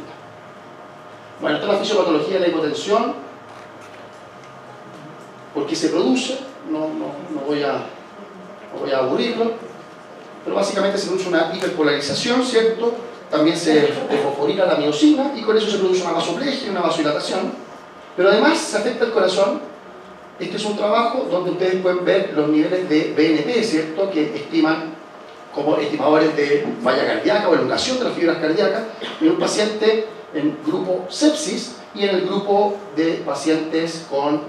Bueno, esta es la fisiopatología de la hipotensión. ¿Por qué se produce? No voy a aburrirlo. Pero básicamente se produce una hiperpolarización, ¿cierto? También se desfosforila la miosina y con eso se produce una vasoplegia y una vasodilatación. Pero además se afecta el corazón. Este es un trabajo donde ustedes pueden ver los niveles de BNP, ¿cierto? Que estiman como estimadores de falla cardíaca o elongación de las fibras cardíacas en un paciente en grupo sepsis y en el grupo de pacientes con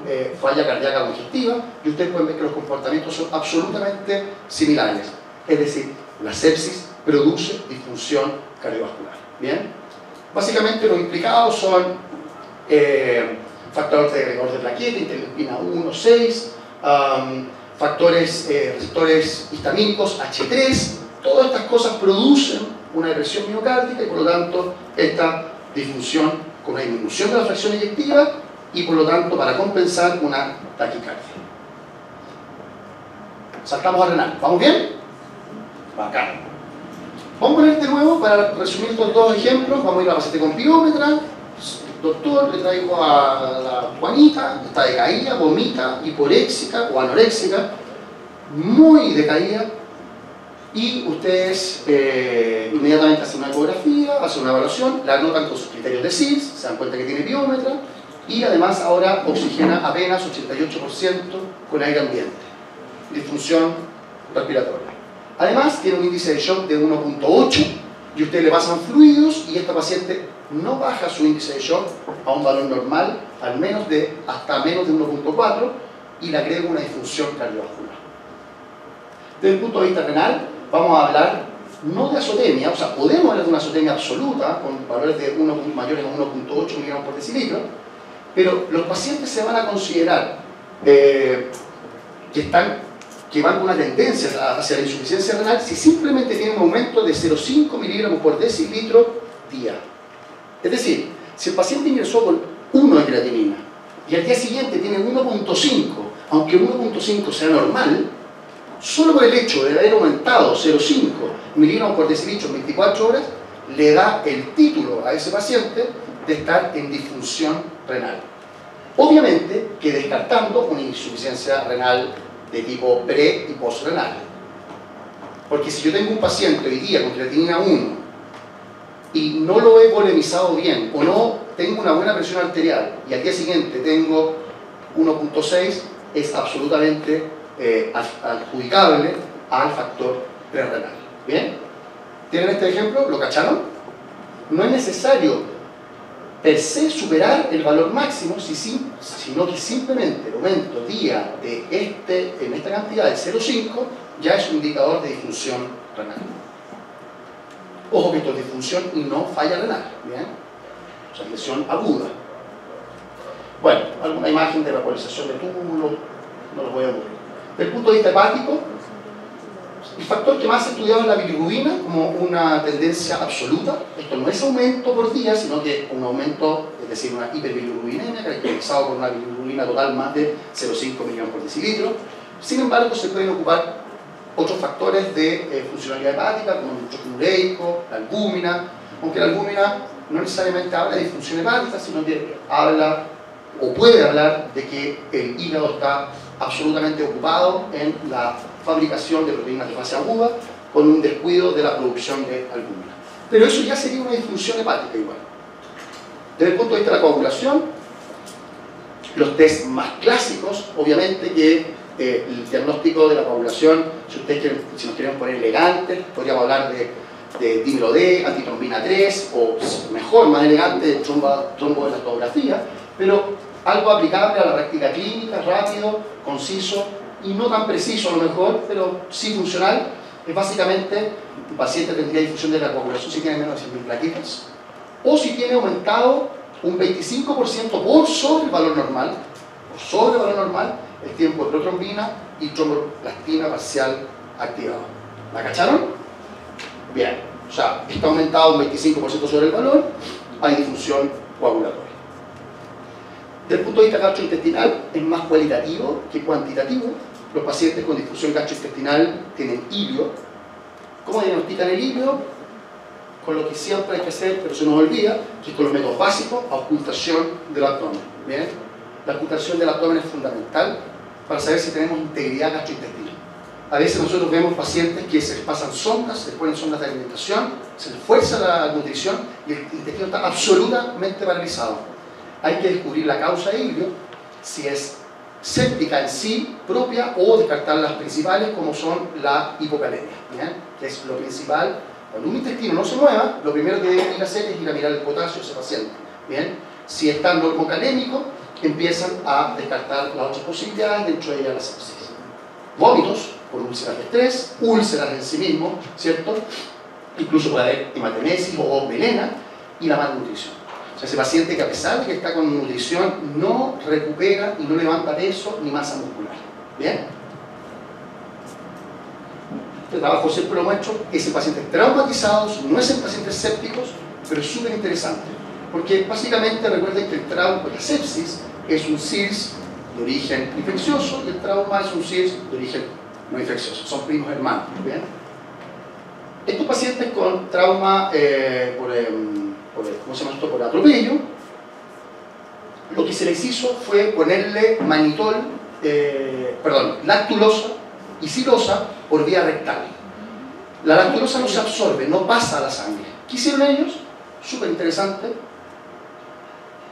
falla cardíaca congestiva, y ustedes pueden ver que los comportamientos son absolutamente similares. Es decir, la sepsis produce disfunción cardiovascular. ¿Bien? Básicamente los implicados son factor agregador de plaqueta, interleuquina 1, 6, factores receptores histamínicos H3. Todas estas cosas producen una depresión miocárdica y por lo tanto esta disfunción con una disminución de la fracción eyectiva y por lo tanto para compensar una taquicardia. Saltamos a renal. ¿Vamos bien? Bacán. Vamos a poner de nuevo, para resumir estos dos ejemplos, vamos a ir a la paciente con pirómetra. Doctor, le traigo a la Juanita, está decaída, vomita, hiporéxica o anoréxica, muy decaída, y ustedes inmediatamente hacen una ecografía, hacen una evaluación, la anotan con sus criterios de SIDS, se dan cuenta que tiene pirómetra, y además ahora oxigena apenas 88% con aire ambiente. Disfunción respiratoria. Además tiene un índice de shock de 1.8 y ustedes le pasan fluidos y esta paciente no baja su índice de shock a un valor normal, hasta menos de 1.4, y le agrega una disfunción cardiovascular. Desde el punto de vista renal, vamos a hablar no de azotemia, o sea, podemos hablar de una azotemia absoluta con valores de mayores a 1.8 miligramos por decilitro, pero los pacientes se van a considerar que van con una tendencia hacia la insuficiencia renal si simplemente tienen un aumento de 0,5 miligramos por decilitro día. Es decir, si el paciente ingresó con 1 de creatinina y al día siguiente tiene 1.5, aunque 1.5 sea normal, solo por el hecho de haber aumentado 0,5 miligramos por decilitro en 24 horas, le da el título a ese paciente de estar en disfunción renal. Obviamente que descartando una insuficiencia renal de tipo pre y postrenal. Porque si yo tengo un paciente hoy día con creatinina 1 y no lo he polemizado bien o no tengo una buena presión arterial y al día siguiente tengo 1.6, es absolutamente adjudicable al factor prerrenal. ¿Bien? ¿Tienen este ejemplo? ¿Lo cacharon? No es necesario per se superar el valor máximo, sino que simplemente aumento día en esta cantidad de 0,5 ya es un indicador de disfunción renal. Ojo que esto es disfunción y no falla renal, ¿bien? O sea, lesión aguda. Bueno, alguna imagen de vaporización de túmulo, no lo voy a aburrir. Desde el punto de vista hepático, el factor que más se ha estudiado es la bilirrubina como una tendencia absoluta. Esto no es aumento por día, sino que un aumento, es decir, una hiperbilirrubinemia, caracterizado por una bilirrubina total más de 0,5 millones por decilitro. Sin embargo, se pueden ocupar otros factores de funcionalidad hepática, como el nitrógeno ureico, la albúmina, aunque la albúmina no necesariamente habla de disfunción hepática, sino que habla o puede hablar de que el hígado está absolutamente ocupado en la fabricación de proteínas de fase aguda con un descuido de la producción de albúmina. Pero eso ya sería una disfunción hepática igual. Desde el punto de vista de la coagulación, los test más clásicos, obviamente que el diagnóstico de la coagulación, si nos quieren poner elegantes, podríamos hablar de dímero D, antitrombina 3, o mejor, más elegante, tromboelastografía, pero algo aplicable a la práctica clínica, rápido, conciso y no tan preciso a lo mejor, pero sí funcional. Es básicamente, un paciente tendría difusión de la coagulación si tiene menos de 100.000 plaquetas, o si tiene aumentado un 25% por sobre el valor normal, el tiempo de protrombina y tromboplastina parcial activado. ¿La cacharon? Bien, o sea, está aumentado un 25% sobre el valor, hay difusión coagulatoria. Desde el punto de vista gastrointestinal, es más cualitativo que cuantitativo. Los pacientes con difusión gastrointestinal tienen ilio. ¿Cómo diagnostican el ilio? Con lo que siempre hay que hacer, pero se nos olvida, que es con los métodos básicos, ocultación del abdomen. ¿Bien? La ocultación del abdomen es fundamental para saber si tenemos integridad gastrointestinal. A veces nosotros vemos pacientes que se les pasan sondas, se les ponen sondas de alimentación, se les fuerza la nutrición y el intestino está absolutamente paralizado. Hay que descubrir la causa de ilio, si es séptica en sí propia o descartar las principales como son la hipocalemia, ¿bien? Que es lo principal. Cuando un intestino no se mueva, lo primero que deben ir a hacer es ir a mirar el potasio de ese paciente, ¿bien? Si está normocalémico, empiezan a descartar las otras posibilidades, dentro de ellas la sepsis. Vómitos por úlceras de estrés, úlceras en sí mismo, ¿cierto? Incluso puede haber hematemesis o melena y la malnutrición. O sea, ese paciente que a pesar de que está con nutrición no recupera y no levanta peso ni masa muscular. ¿Bien? Este trabajo siempre lo muestro, es en pacientes traumatizados, no es en pacientes sépticos, pero es súper interesante. Porque básicamente recuerden que el trauma, la sepsis, es un SIRS de origen infeccioso y el trauma es un SIRS de origen no infeccioso. Son primos hermanos. ¿Bien? Estos pacientes con trauma ¿cómo se llama esto? Por atropello, lo que se les hizo fue ponerle lactulosa y silosa por vía rectal. La lactulosa no se absorbe, no pasa a la sangre. ¿Qué hicieron ellos? Súper interesante.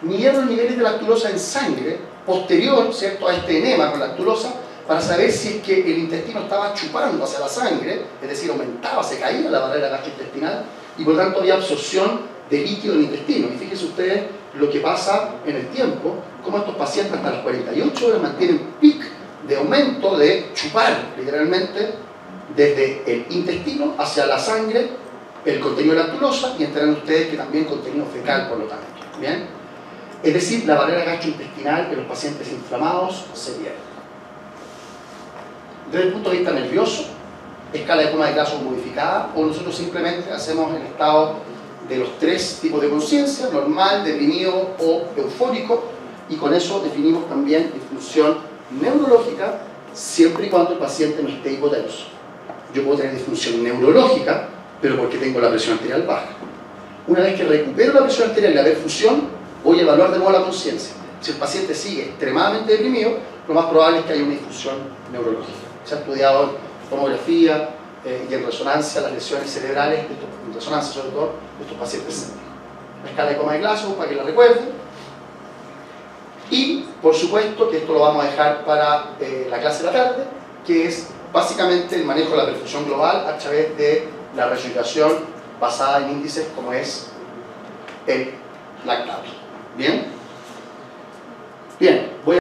Midieron los niveles de lactulosa en sangre posterior, ¿cierto?, a este enema con lactulosa, para saber si es que el intestino estaba chupando hacia la sangre, es decir, aumentaba, se caía la barrera gastrointestinal y por lo tanto había absorción de líquido del intestino. Y fíjense ustedes lo que pasa en el tiempo, cómo estos pacientes hasta las 48 horas mantienen pic de aumento de chupar, literalmente, desde el intestino hacia la sangre, el contenido de lactulosa, y entenderán ustedes que también contenido fecal, por lo tanto. ¿Bien? Es decir, la barrera gastrointestinal en los pacientes inflamados se pierde. Desde el punto de vista nervioso, escala de coma de Glasgow modificada, o nosotros simplemente hacemos el estado de los tres tipos de conciencia, normal, deprimido o eufórico, y con eso definimos también disfunción neurológica siempre y cuando el paciente no esté hipotenso. Yo puedo tener disfunción neurológica, pero porque tengo la presión arterial baja. Una vez que recupero la presión arterial y la perfusión, voy a evaluar de nuevo la conciencia. Si el paciente sigue extremadamente deprimido, lo más probable es que haya una disfunción neurológica. Se ha estudiado en tomografía y en resonancia las lesiones cerebrales, en resonancia sobre todo, de estos pacientes sépticos. La escala de coma de Glasgow, para que la recuerden. Y, por supuesto, que esto lo vamos a dejar para la clase de la tarde, que es básicamente el manejo de la perfusión global a través de la resucitación basada en índices como es el lactato. ¿Bien? Bien, voy a